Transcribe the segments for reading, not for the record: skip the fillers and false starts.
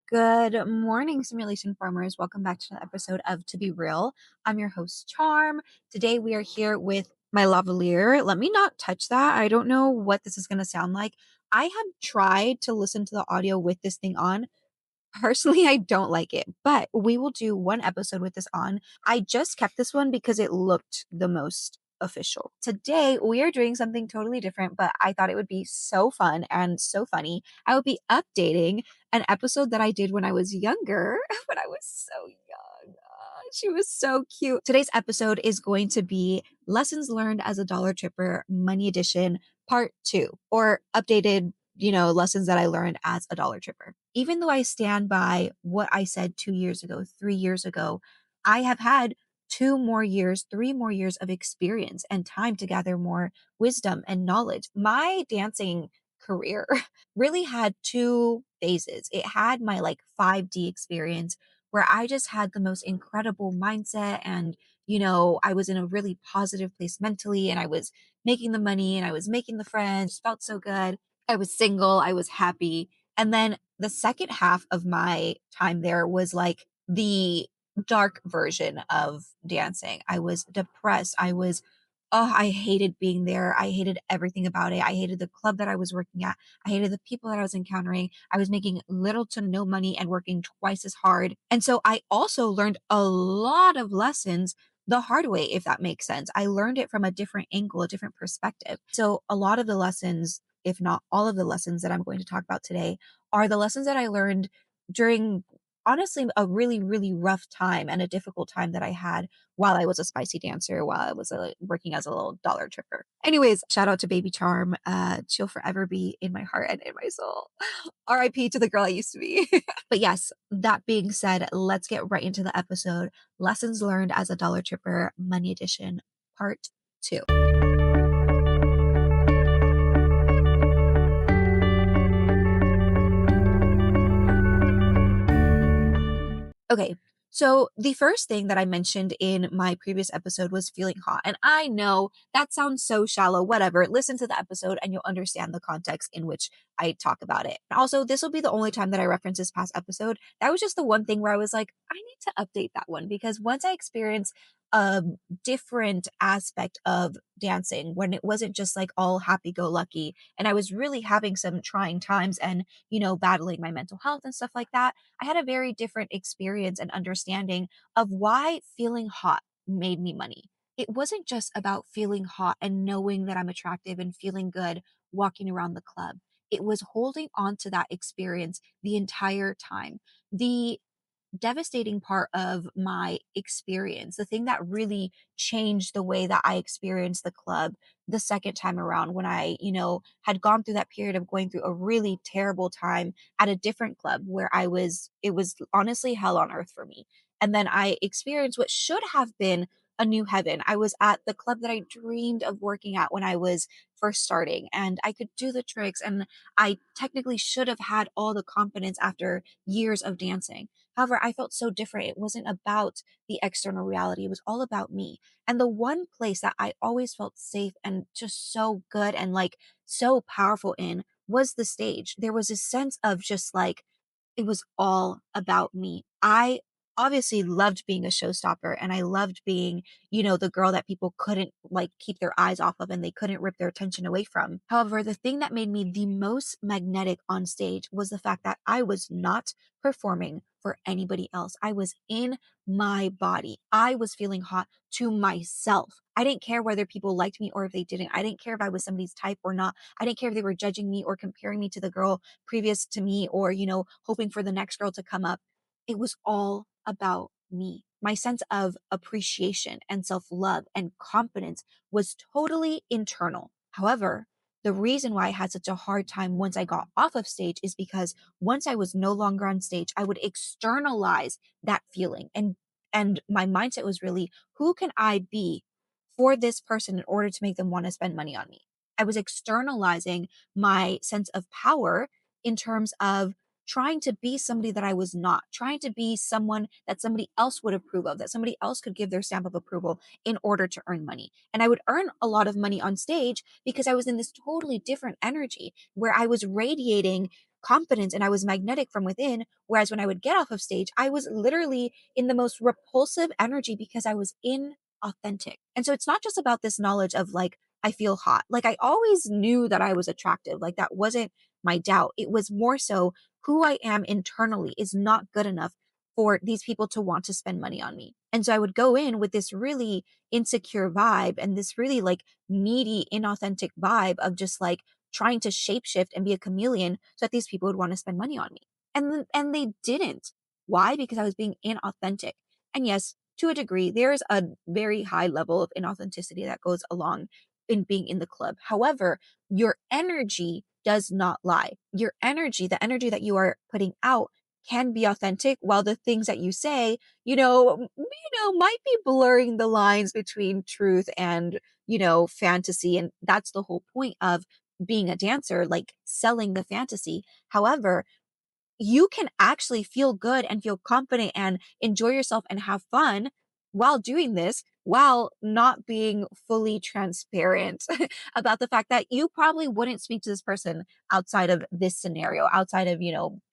Good morning, simulation farmers. Welcome back to another episode of To Be Real. I'm your host, Charm. Today we are here with my lavalier. Let me not touch that. I don't know what this is going to sound like. I have tried to listen to the audio with this thing on. Personally, I don't like it, but we will do one episode with this on. I just kept this one because it looked the most official. Today, we are doing something totally different, but I thought it would be so fun and so funny. I will be updating an episode that I did when I was younger, when I was so young. She was so cute. Today's episode is going to be Lessons Learned as a Dollar Tripper Money Edition Part 2, or updated lessons that I learned as a dollar tripper. Even though I stand by what I said 2 years ago, 3 years ago, I have had 2 more years, 3 more years of experience and time to gather more wisdom and knowledge. My dancing career really had two phases. It had my like 5D experience where I just had the most incredible mindset and I was in a really positive place mentally and I was making the money and I was making the friends, felt so good. I was single, I was happy. And then the second half of my time there was like the dark version of dancing. I was depressed. I hated being there. I hated everything about it. I hated the club that I was working at. I hated the people that I was encountering. I was making little to no money and working twice as hard. And so I also learned a lot of lessons the hard way, if that makes sense. I learned it from a different angle, a different perspective. So a lot of the lessons, if not all of the lessons that I'm going to talk about today, are the lessons that I learned during honestly a really, really rough time and a difficult time that I had while I was a spicy dancer, while I was working as a little dollar tripper. Anyways, shout out to Baby Charm. She'll forever be in my heart and in my soul. RIP to the girl I used to be. But yes, that being said, let's get right into the episode. Lessons learned as a dollar tripper, money edition, part 2. Okay. So the first thing that I mentioned in my previous episode was feeling hot. And I know that sounds so shallow, whatever. Listen to the episode and you'll understand the context in which I talk about it. Also, this will be the only time that I reference this past episode. That was just the one thing where I was like, I need to update that one because once I experienced a different aspect of dancing when it wasn't just like all happy go lucky and I was really having some trying times and, battling my mental health and stuff like that. I had a very different experience and understanding of why feeling hot made me money. It wasn't just about feeling hot and knowing that I'm attractive and feeling good walking around the club. It was holding on to that experience the entire time. The devastating part of my experience, the thing that really changed the way that I experienced the club the second time around when I, had gone through that period of going through a really terrible time at a different club where it was honestly hell on earth for me. And then I experienced what should have been a new heaven. I was at the club that I dreamed of working at when I was first starting, and I could do the tricks, and I technically should have had all the confidence after years of dancing. However, I felt so different. It wasn't about the external reality. It was all about me. And the one place that I always felt safe and just so good and like so powerful in was the stage. There was a sense of just like, it was all about me. I obviously loved being a showstopper and I loved being, the girl that people couldn't like keep their eyes off of and they couldn't rip their attention away from. However, the thing that made me the most magnetic on stage was the fact that I was not performing for anybody else. I was in my body. I was feeling hot to myself. I didn't care whether people liked me or if they didn't. I didn't care if I was somebody's type or not. I didn't care if they were judging me or comparing me to the girl previous to me or, hoping for the next girl to come up. It was all about me. My sense of appreciation and self love and confidence was totally internal. However, the reason why I had such a hard time once I got off of stage is because once I was no longer on stage, I would externalize that feeling. And my mindset was really, who can I be for this person in order to make them want to spend money on me? I was externalizing my sense of power in terms of trying to be somebody that I was not, trying to be someone that somebody else would approve of, that somebody else could give their stamp of approval in order to earn money. And I would earn a lot of money on stage because I was in this totally different energy where I was radiating confidence and I was magnetic from within. Whereas when I would get off of stage, I was literally in the most repulsive energy because I was inauthentic. And so it's not just about this knowledge of like, I feel hot. Like I always knew that I was attractive. Like that wasn't my doubt. It was more so who I am internally is not good enough for these people to want to spend money on me. And so I would go in with this really insecure vibe and this really like needy, inauthentic vibe of just like trying to shapeshift and be a chameleon so that these people would want to spend money on me. And they didn't. Why? Because I was being inauthentic. And yes, to a degree, there is a very high level of inauthenticity that goes along in being in the club. However, your energy does not lie. Your energy, the energy that you are putting out can be authentic while the things that you say, might be blurring the lines between truth and, fantasy. And that's the whole point of being a dancer, like selling the fantasy. However, you can actually feel good and feel confident and enjoy yourself and have fun while doing this, while not being fully transparent about the fact that you probably wouldn't speak to this person outside of this scenario, outside of,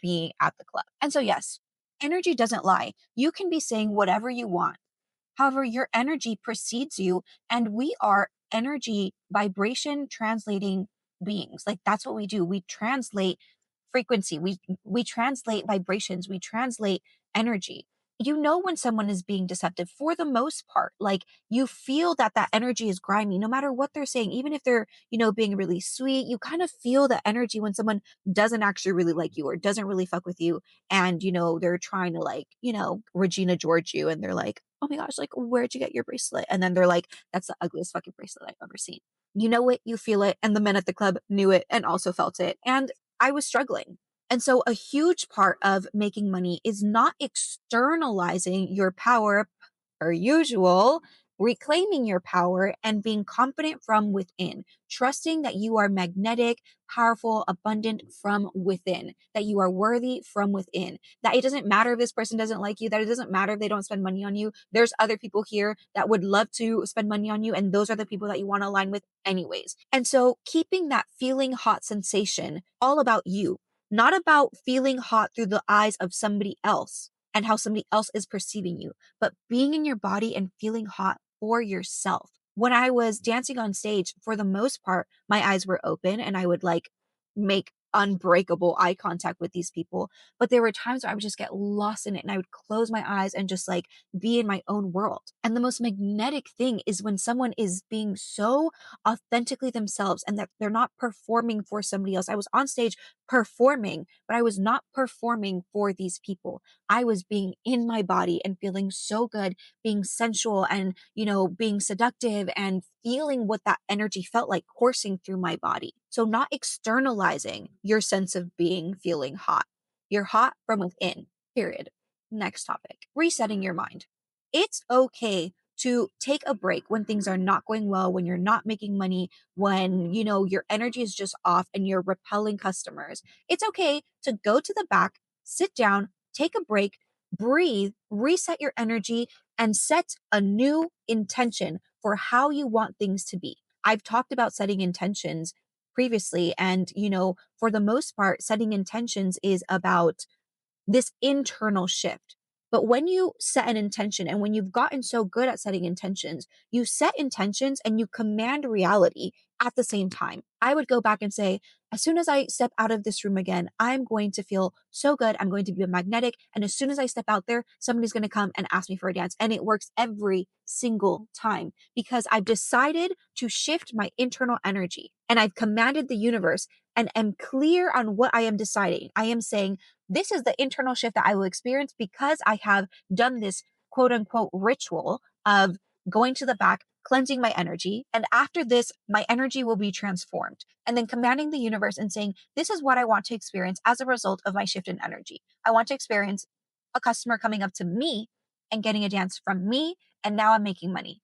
being at the club. And so, yes, energy doesn't lie. You can be saying whatever you want. However, your energy precedes you, and we are energy vibration translating beings. Like that's what we do. We translate frequency. We translate vibrations. We translate energy. You know when someone is being deceptive for the most part. Like you feel that that energy is grimy, no matter what they're saying. Even if they're, being really sweet, you kind of feel the energy when someone doesn't actually really like you or doesn't really fuck with you and they're trying to like Regina George you and they're like, oh my gosh, like where'd you get your bracelet? And then they're like, that's the ugliest fucking bracelet I've ever seen. You know it, you feel it, and the men at the club knew it and also felt it, and I was struggling. And so a huge part of making money is not externalizing your power per usual, reclaiming your power and being confident from within, trusting that you are magnetic, powerful, abundant from within, that you are worthy from within, that it doesn't matter if this person doesn't like you, that it doesn't matter if they don't spend money on you. There's other people here that would love to spend money on you, and those are the people that you want to align with anyways. And so keeping that feeling hot sensation all about you, not about feeling hot through the eyes of somebody else and how somebody else is perceiving you, but being in your body and feeling hot for yourself. When I was dancing on stage, for the most part, my eyes were open and I would like make unbreakable eye contact with these people. But there were times where I would just get lost in it and I would close my eyes and just like be in my own world. And the most magnetic thing is when someone is being so authentically themselves and that they're not performing for somebody else. I was on stage performing, but I was not performing for these people. I was being in my body and feeling so good, being sensual and, being seductive and feeling what that energy felt like coursing through my body. So not externalizing your sense of being feeling hot. You're hot from within, period. Next topic, resetting your mind. It's okay to take a break when things are not going well, when you're not making money, when, your energy is just off and you're repelling customers. It's okay to go to the back, sit down, take a break, breathe, reset your energy, and set a new intention for how you want things to be. I've talked about setting intentions previously, and, for the most part, setting intentions is about this internal shift. But when you set an intention and when you've gotten so good at setting intentions, you set intentions and you command reality at the same time. I would go back and say, as soon as I step out of this room again, I'm going to feel so good. I'm going to be magnetic. And as soon as I step out there, somebody's going to come and ask me for a dance. And it works every single time because I've decided to shift my internal energy and I've commanded the universe and am clear on what I am deciding. I am saying, this is the internal shift that I will experience because I have done this quote unquote ritual of going to the back, cleansing my energy. And after this, my energy will be transformed. And then commanding the universe and saying, this is what I want to experience as a result of my shift in energy. I want to experience a customer coming up to me and getting a dance from me. And now I'm making money.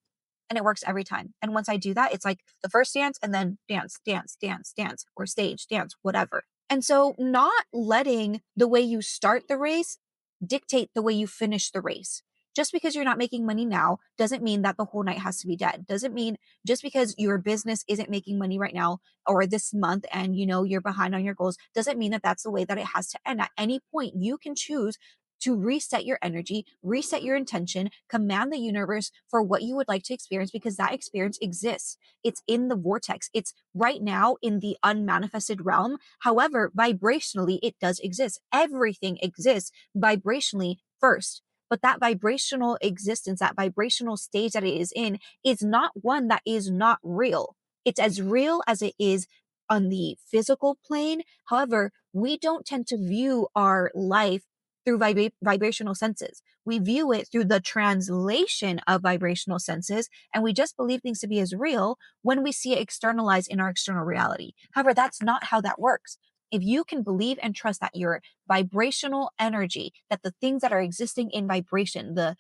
And it works every time. And once I do that, it's like the first dance and then dance, dance, dance, dance, or stage, dance, whatever. And so not letting the way you start the race dictate the way you finish the race. Just because you're not making money now doesn't mean that the whole night has to be dead. Doesn't mean just because your business isn't making money right now or this month and you're behind on your goals doesn't mean that that's the way that it has to end. At any point, you can choose to reset your energy, reset your intention, command the universe for what you would like to experience because that experience exists. It's in the vortex. It's right now in the unmanifested realm. However, vibrationally, it does exist. Everything exists vibrationally first. But that vibrational existence, that vibrational stage that it is not one that is not real. It's as real as it is on the physical plane. However, we don't tend to view our life through vibrational senses. We view it through the translation of vibrational senses, and we just believe things to be as real when we see it externalized in our external reality. However, that's not how that works. If you can believe and trust that your vibrational energy, that the things that are existing in vibration, the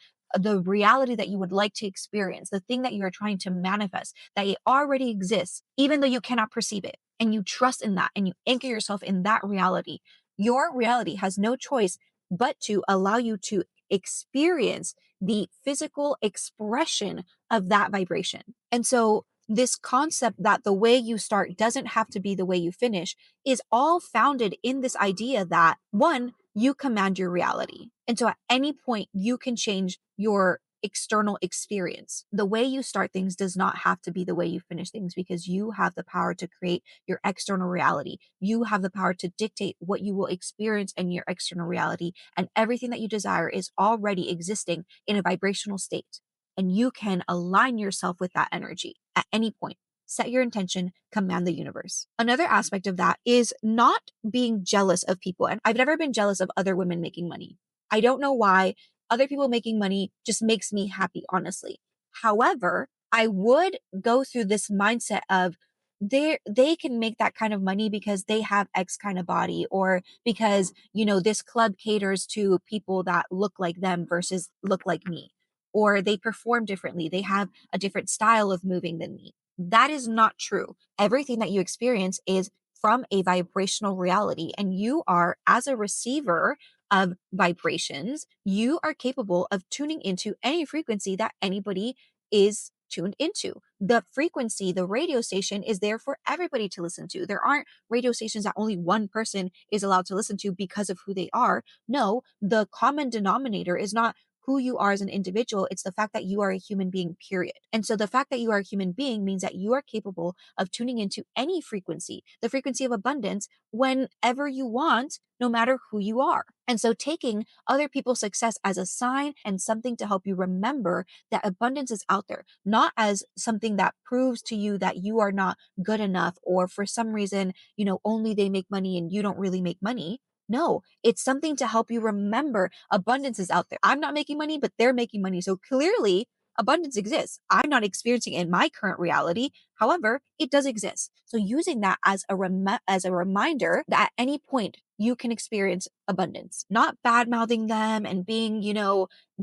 reality that you would like to experience, the thing that you are trying to manifest, that it already exists, even though you cannot perceive it, and you trust in that and you anchor yourself in that reality, your reality has no choice but to allow you to experience the physical expression of that vibration. And so, this concept that the way you start doesn't have to be the way you finish is all founded in this idea that one, you command your reality. And so, at any point, you can change your external experience. The way you start things does not have to be the way you finish things because you have the power to create your external reality. You have the power to dictate what you will experience in your external reality. And everything that you desire is already existing in a vibrational state. And you can align yourself with that energy at any point. Set your intention, command the universe. Another aspect of that is not being jealous of people. And I've never been jealous of other women making money. I don't know why. Other people making money just makes me happy, honestly. However, I would go through this mindset of they can make that kind of money because they have X kind of body, or because this club caters to people that look like them versus look like me, or they perform differently, they have a different style of moving than me. That is not true. Everything that you experience is from a vibrational reality, and you are, as a receiver of vibrations, you are capable of tuning into any frequency that anybody is tuned into. The frequency, the radio station is there for everybody to listen to. There aren't radio stations that only one person is allowed to listen to because of who they are. No, the common denominator is not who you are as an individual. It's the fact that you are a human being, period. And so the fact that you are a human being means that you are capable of tuning into any frequency, the frequency of abundance, whenever you want, no matter who you are. And so taking other people's success as a sign and something to help you remember that abundance is out there, not as something that proves to you that you are not good enough, or for some reason, only they make money and you don't really make money. No, it's something to help you remember abundance is out there. I'm not making money, but they're making money. So clearly, abundance exists. I'm not experiencing it in my current reality. However, it does exist. So using that as a reminder that at any point you can experience abundance, not bad mouthing them and being,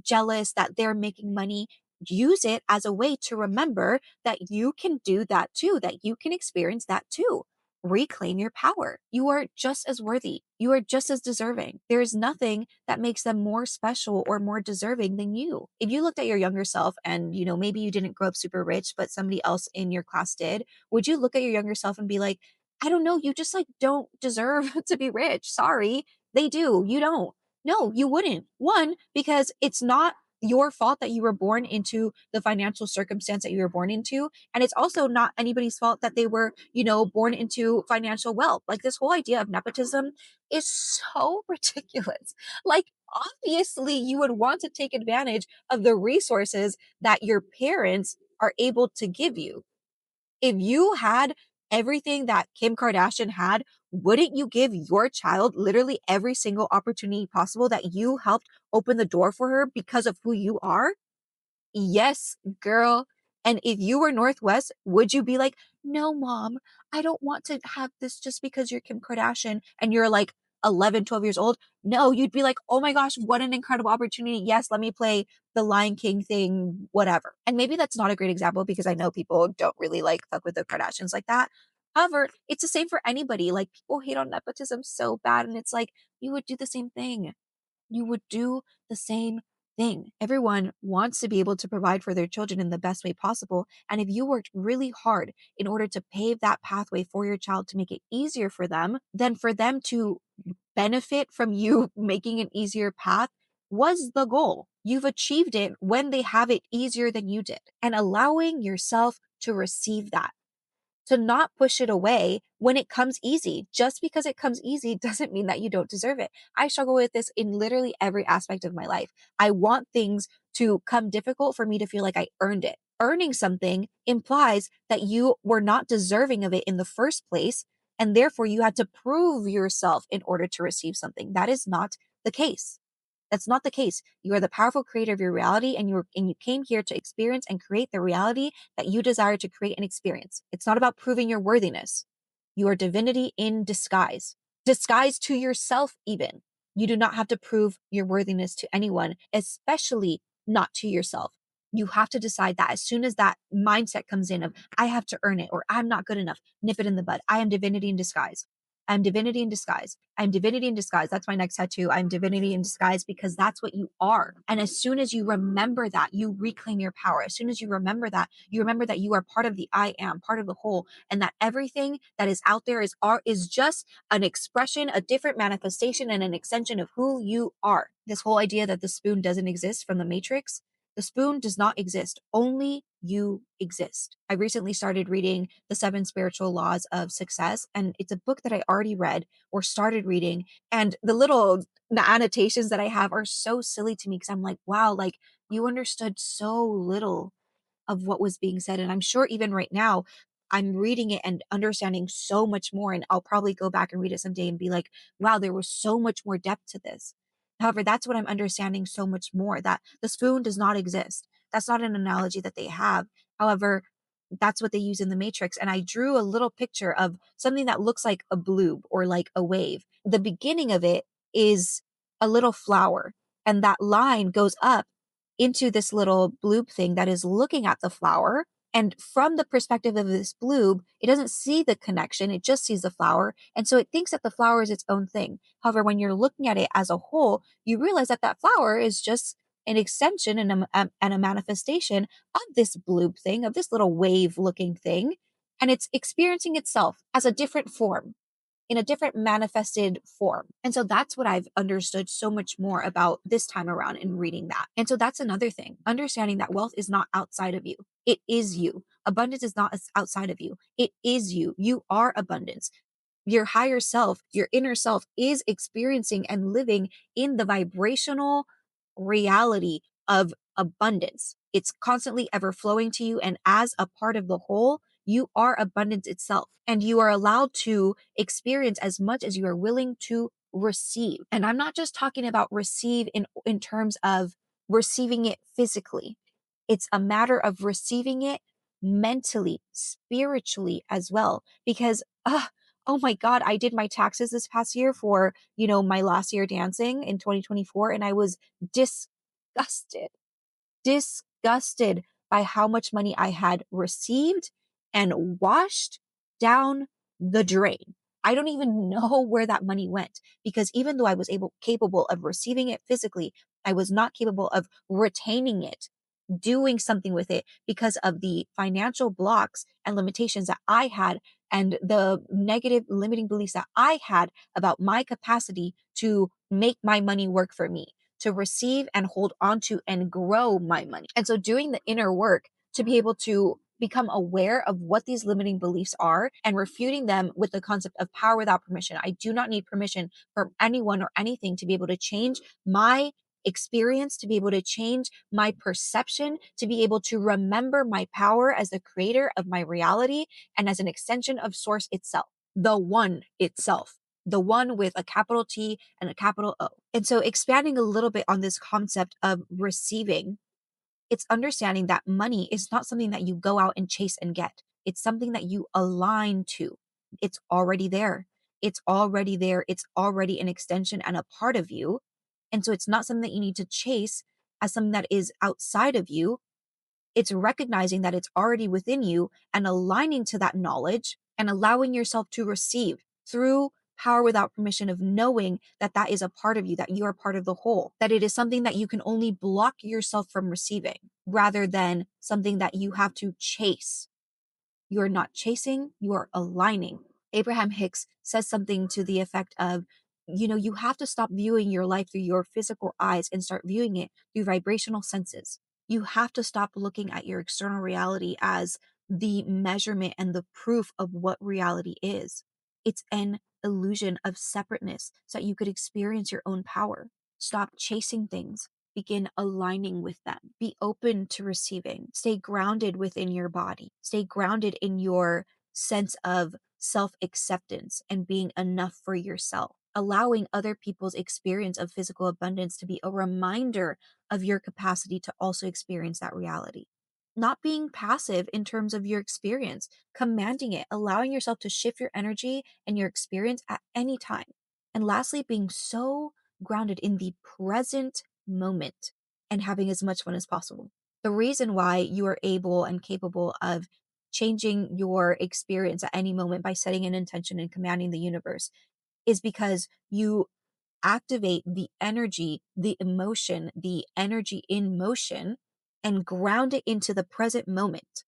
jealous that they're making money. Use it as a way to remember that you can do that too, that you can experience that too. Reclaim your power. You are just as worthy. You are just as deserving. There is nothing that makes them more special or more deserving than you. If you looked at your younger self and, maybe you didn't grow up super rich, but somebody else in your class did, would you look at your younger self and be like, I don't know, you just like don't deserve to be rich. Sorry. They do. You don't. No, you wouldn't. One, because it's not your fault that you were born into the financial circumstance that you were born into. And it's also not anybody's fault that they were, born into financial wealth. Like, this whole idea of nepotism is so ridiculous. Like, obviously, you would want to take advantage of the resources that your parents are able to give you. If you had everything that Kim Kardashian had, wouldn't you give your child literally every single opportunity possible that you helped open the door for her because of who you are? Yes, girl. And if you were Northwest, would you be like, no, mom, I don't want to have this just because you're Kim Kardashian and you're like 11, 12 years old? No, you'd be like, oh my gosh, what an incredible opportunity. Yes, let me play the Lion King thing, whatever. And maybe that's not a great example because I know people don't really like fuck with the Kardashians like that. However, it's the same for anybody. Like, people hate on nepotism so bad. And it's like, you would do the same thing. You would do the same thing. Everyone wants to be able to provide for their children in the best way possible. And if you worked really hard in order to pave that pathway for your child to make it easier for them, then for them to benefit from you making an easier path was the goal. You've achieved it when they have it easier than you did, and allowing yourself to receive that, to not push it away when it comes easy. Just because it comes easy doesn't mean that you don't deserve it. I struggle with this in literally every aspect of my life. I want things to come difficult for me to feel like I earned it. Earning something implies that you were not deserving of it in the first place, and therefore you had to prove yourself in order to receive something. That is not the case. That's not the case. You are the powerful creator of your reality, and you came here to experience and create the reality that you desire to create and experience. It's not about proving your worthiness. You are divinity in disguise. Disguise to yourself even. You do not have to prove your worthiness to anyone, especially not to yourself. You have to decide that as soon as that mindset comes in of I have to earn it or I'm not good enough, nip it in the bud. I am divinity in disguise. I'm divinity in disguise. I'm divinity in disguise. That's my next tattoo. I'm divinity in disguise because that's what you are. And as soon as you remember that, you reclaim your power. As soon as you remember that you are part of the I am, part of the whole, and that everything that is out there is just an expression, a different manifestation, and an extension of who you are. This whole idea that the spoon doesn't exist from the Matrix, the spoon does not exist. Only you exist. I recently started reading The Seven Spiritual Laws of Success, and it's a book that I already read or started reading. And the annotations that I have are so silly to me because I'm like, wow, like you understood so little of what was being said. And I'm sure even right now, I'm reading it and understanding so much more. And I'll probably go back and read it someday and be like, wow, there was so much more depth to this. However, that's what I'm understanding so much more, that the spoon does not exist. That's not an analogy that they have. However, that's what they use in the Matrix. And I drew a little picture of something that looks like a bloob or like a wave. The beginning of it is a little flower, and that line goes up into this little bloob thing that is looking at the flower. And from the perspective of this bloob, it doesn't see the connection, it just sees the flower. And so it thinks that the flower is its own thing. However, when you're looking at it as a whole, you realize that that flower is just an extension and a manifestation of this bloob thing, of this little wave looking thing. And it's experiencing itself as a different form, in a different manifested form. And so that's what I've understood so much more about this time around in reading that. And so that's another thing, understanding that wealth is not outside of you. It is you. Abundance is not outside of you. It is you. You are abundance. Your higher self, your inner self is experiencing and living in the vibrational reality of abundance. It's constantly ever flowing to you. And as a part of the whole, you are abundance itself. And you are allowed to experience as much as you are willing to receive. And I'm not just talking about receive in terms of receiving it physically. It's a matter of receiving it mentally, spiritually as well. Because oh my God, I did my taxes this past year for, my last year dancing in 2024, and I was disgusted, disgusted by how much money I had received and washed down the drain. I don't even know where that money went, because even though I was capable of receiving it physically, I was not capable of retaining it, doing something with it, because of the financial blocks and limitations that I had, and the negative limiting beliefs that I had about my capacity to make my money work for me, to receive and hold on to and grow my money. And so doing the inner work to be able to become aware of what these limiting beliefs are and refuting them with the concept of power without permission. I do not need permission from anyone or anything to be able to change my experience, to be able to change my perception, to be able to remember my power as the creator of my reality and as an extension of source itself, the one itself, the one with a capital T and a capital O. And so expanding a little bit on this concept of receiving, it's understanding that money is not something that you go out and chase and get. It's something that you align to. It's already there. It's already there. It's already an extension and a part of you. And so it's not something that you need to chase as something that is outside of you. It's recognizing that it's already within you and aligning to that knowledge and allowing yourself to receive through power without permission of knowing that that is a part of you, that you are part of the whole, that it is something that you can only block yourself from receiving rather than something that you have to chase. You're not chasing, you are aligning. Abraham Hicks says something to the effect of, you have to stop viewing your life through your physical eyes and start viewing it through vibrational senses. You have to stop looking at your external reality as the measurement and the proof of what reality is. It's an illusion of separateness so that you could experience your own power. Stop chasing things. Begin aligning with them. Be open to receiving. Stay grounded within your body. Stay grounded in your sense of self acceptance and being enough for yourself. Allowing other people's experience of physical abundance to be a reminder of your capacity to also experience that reality. Not being passive in terms of your experience, commanding it, allowing yourself to shift your energy and your experience at any time. And lastly, being so grounded in the present moment and having as much fun as possible. The reason why you are able and capable of changing your experience at any moment by setting an intention and commanding the universe is because you activate the energy, the emotion, the energy in motion, and ground it into the present moment.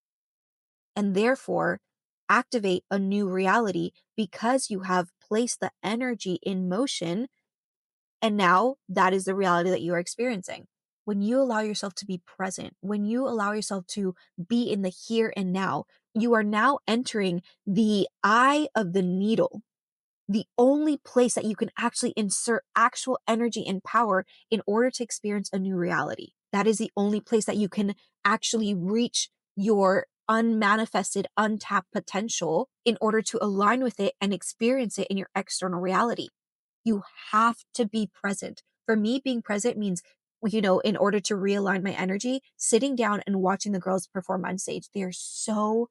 And therefore, activate a new reality because you have placed the energy in motion. And now that is the reality that you are experiencing. When you allow yourself to be present, when you allow yourself to be in the here and now, you are now entering the eye of the needle, the only place that you can actually insert actual energy and power in order to experience a new reality. That is the only place that you can actually reach your unmanifested, untapped potential in order to align with it and experience it in your external reality. You have to be present. For me, being present means, in order to realign my energy, sitting down and watching the girls perform on stage. They are so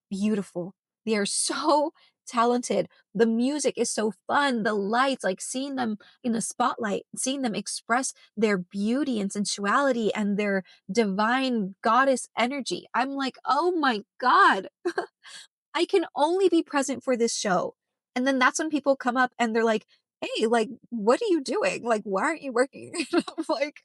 beautiful. They are so talented. The music is so fun. The lights, like seeing them in the spotlight, seeing them express their beauty and sensuality and their divine goddess energy. I'm like, oh my God, I can only be present for this show. And then that's when people come up and they're like, hey, like, what are you doing? Like, why aren't you working? And I'm like,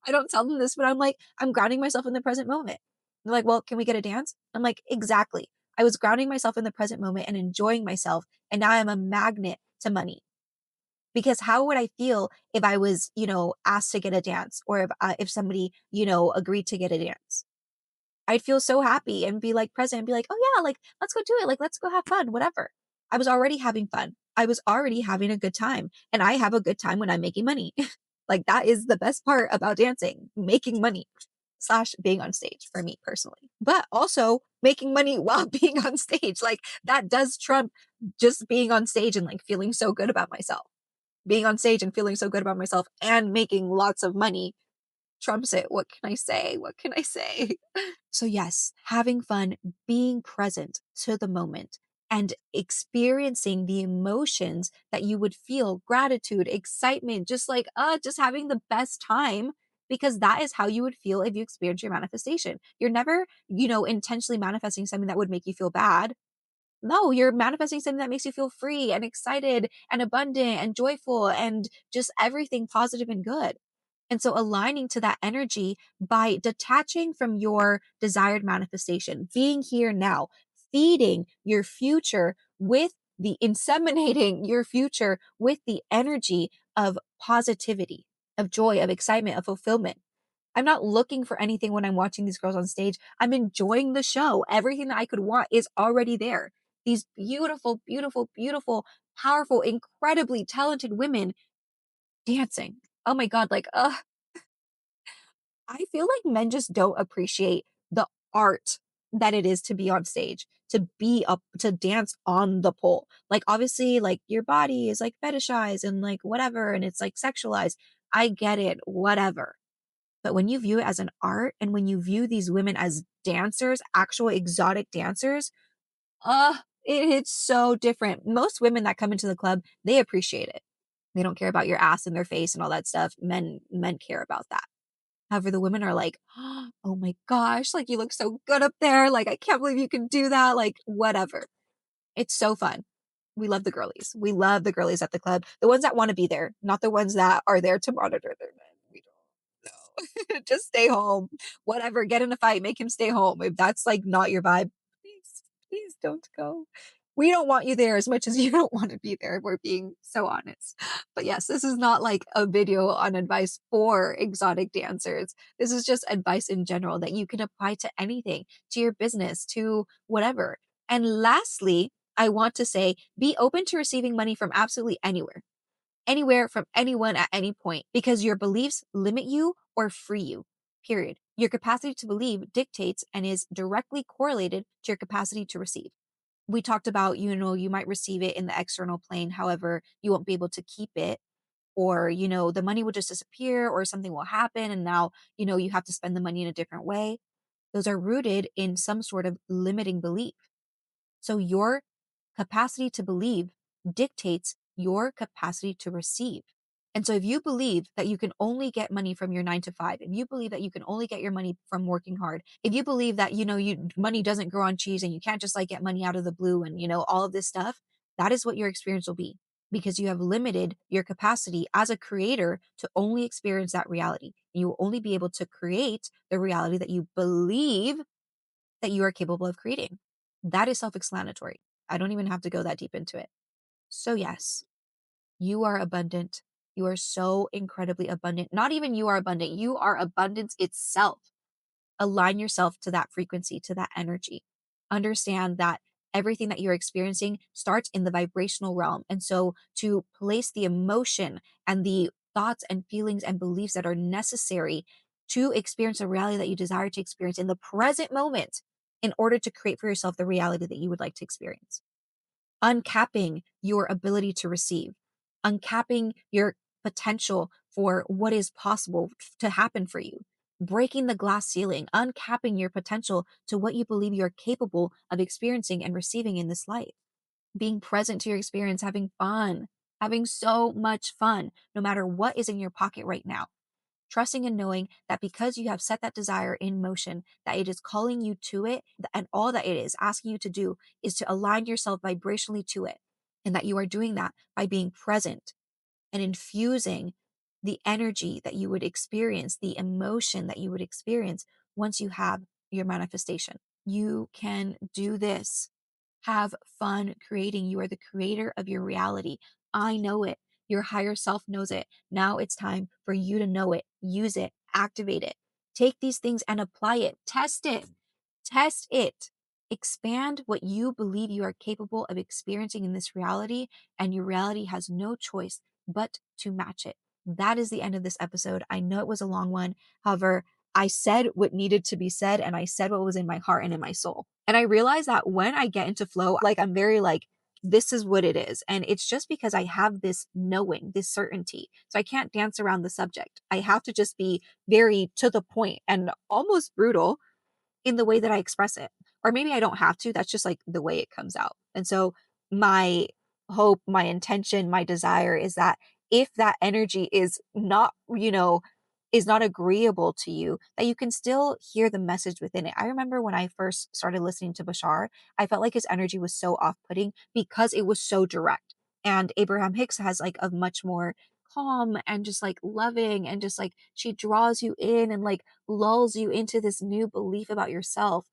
I don't tell them this, but I'm like, I'm grounding myself in the present moment. They're like, well, can we get a dance? I'm like, exactly. I was grounding myself in the present moment and enjoying myself. And now I'm a magnet to money. Because how would I feel if I was, asked to get a dance or if somebody, agreed to get a dance? I'd feel so happy and be like present and be like, oh yeah, like let's go do it. Like let's go have fun, whatever. I was already having fun. I was already having a good time. And I have a good time when I'm making money. Like that is the best part about dancing, making money slash being on stage for me personally. But also making money while being on stage. Like that does trump just being on stage and like feeling so good about myself. Being on stage and feeling so good about myself and making lots of money trumps it. What can I say? What can I say? So, yes, having fun, being present to the moment, and experiencing the emotions that you would feel gratitude, excitement, just having the best time. Because that is how you would feel if you experience your manifestation. You're never, intentionally manifesting something that would make you feel bad. No, you're manifesting something that makes you feel free and excited and abundant and joyful and just everything positive and good. And so aligning to that energy by detaching from your desired manifestation, being here now, feeding your future with inseminating your future with the energy of positivity, of joy, of excitement, of fulfillment. I'm not looking for anything when I'm watching these girls on stage. I'm enjoying the show. Everything that I could want is already there. These beautiful, beautiful, beautiful, powerful, incredibly talented women dancing. Oh my God, I feel like men just don't appreciate the art that it is to be on stage, to be up, to dance on the pole. Like, obviously, like your body is like fetishized and like whatever, and it's like sexualized. I get it, whatever. But when you view it as an art and when you view these women as dancers, actual exotic dancers, it's so different. Most women that come into the club, they appreciate it. They don't care about your ass and their face and all that stuff. Men care about that. However, the women are like, oh my gosh, like you look so good up there. Like, I can't believe you can do that. Like, whatever. It's so fun. We love the girlies. We love the girlies at the club. The ones that want to be there, not the ones that are there to monitor their men. We don't know. Just stay home. Whatever. Get in a fight. Make him stay home. If that's like not your vibe, please, please don't go. We don't want you there as much as you don't want to be there. We're being so honest. But yes, this is not like a video on advice for exotic dancers. This is just advice in general that you can apply to anything, to your business, to whatever. And lastly, I want to say be open to receiving money from absolutely anywhere, anywhere from anyone at any point, because your beliefs limit you or free you, period. Your capacity to believe dictates and is directly correlated to your capacity to receive. We talked about, you might receive it in the external plane. However, you won't be able to keep it, or, the money will just disappear, or something will happen. And now, you have to spend the money in a different way. Those are rooted in some sort of limiting belief. So your capacity to believe dictates your capacity to receive. And so if you believe that you can only get money from your 9 to 5, if you believe that you can only get your money from working hard, if you believe that, money doesn't grow on cheese and you can't just like get money out of the blue and, all of this stuff, that is what your experience will be, because you have limited your capacity as a creator to only experience that reality. You will only be able to create the reality that you believe that you are capable of creating. That is self explanatory. I don't even have to go that deep into it. So, yes, you are abundant. You are so incredibly abundant. Not even you are abundant, you are abundance itself. Align yourself to that frequency, to that energy. Understand that everything that you're experiencing starts in the vibrational realm. And so, to place the emotion and the thoughts and feelings and beliefs that are necessary to experience a reality that you desire to experience in the present moment, in order to create for yourself the reality that you would like to experience. Uncapping your ability to receive, uncapping your potential for what is possible to happen for you, breaking the glass ceiling, uncapping your potential to what you believe you're capable of experiencing and receiving in this life, being present to your experience, having fun, having so much fun, no matter what is in your pocket right now. Trusting and knowing that because you have set that desire in motion, that it is calling you to it, and all that it is asking you to do is to align yourself vibrationally to it. And that you are doing that by being present and infusing the energy that you would experience, the emotion that you would experience once you have your manifestation. You can do this. Have fun creating. You are the creator of your reality. I know it. Your higher self knows it. Now it's time for you to know it, use it, activate it. Take these things and apply it. Test it. Test it. Expand what you believe you are capable of experiencing in this reality, and your reality has no choice but to match it. That is the end of this episode. I know it was a long one. However, I said what needed to be said, and I said what was in my heart and in my soul. And I realized that when I get into flow, like I'm very like, this is what it is. And it's just because I have this knowing, this certainty. So I can't dance around the subject. I have to just be very to the point and almost brutal in the way that I express it. Or maybe I don't have to. That's just like the way it comes out. And so my hope, my intention, my desire is that if that energy is not, is not agreeable to you, that you can still hear the message within it. I remember when I first started listening to Bashar, I felt like his energy was so off putting because it was so direct. And Abraham Hicks has like a much more calm and just like loving, and just like she draws you in and like lulls you into this new belief about yourself.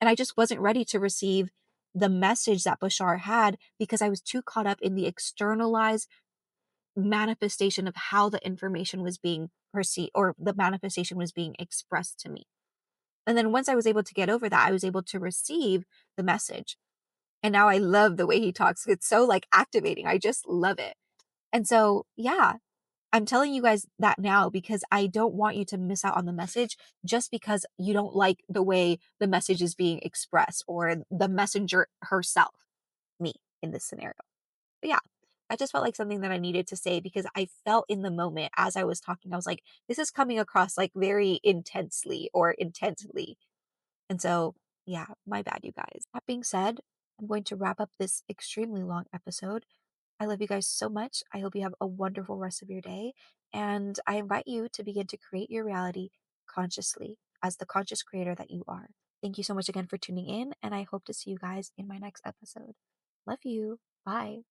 And I just wasn't ready to receive the message that Bashar had because I was too caught up in the externalized manifestation of how the information was being perceived, or the manifestation was being expressed to me. And then once I was able to get over that, I was able to receive the message. And now I love the way he talks. It's so like activating. I just love it. And so, yeah, I'm telling you guys that now because I don't want you to miss out on the message just because you don't like the way the message is being expressed, or the messenger herself, me in this scenario. But yeah, that just felt like something that I needed to say because I felt in the moment as I was talking, I was like, this is coming across like very intensely or intensely. And so, yeah, my bad, you guys. That being said, I'm going to wrap up this extremely long episode. I love you guys so much. I hope you have a wonderful rest of your day. And I invite you to begin to create your reality consciously as the conscious creator that you are. Thank you so much again for tuning in. And I hope to see you guys in my next episode. Love you. Bye. Bye.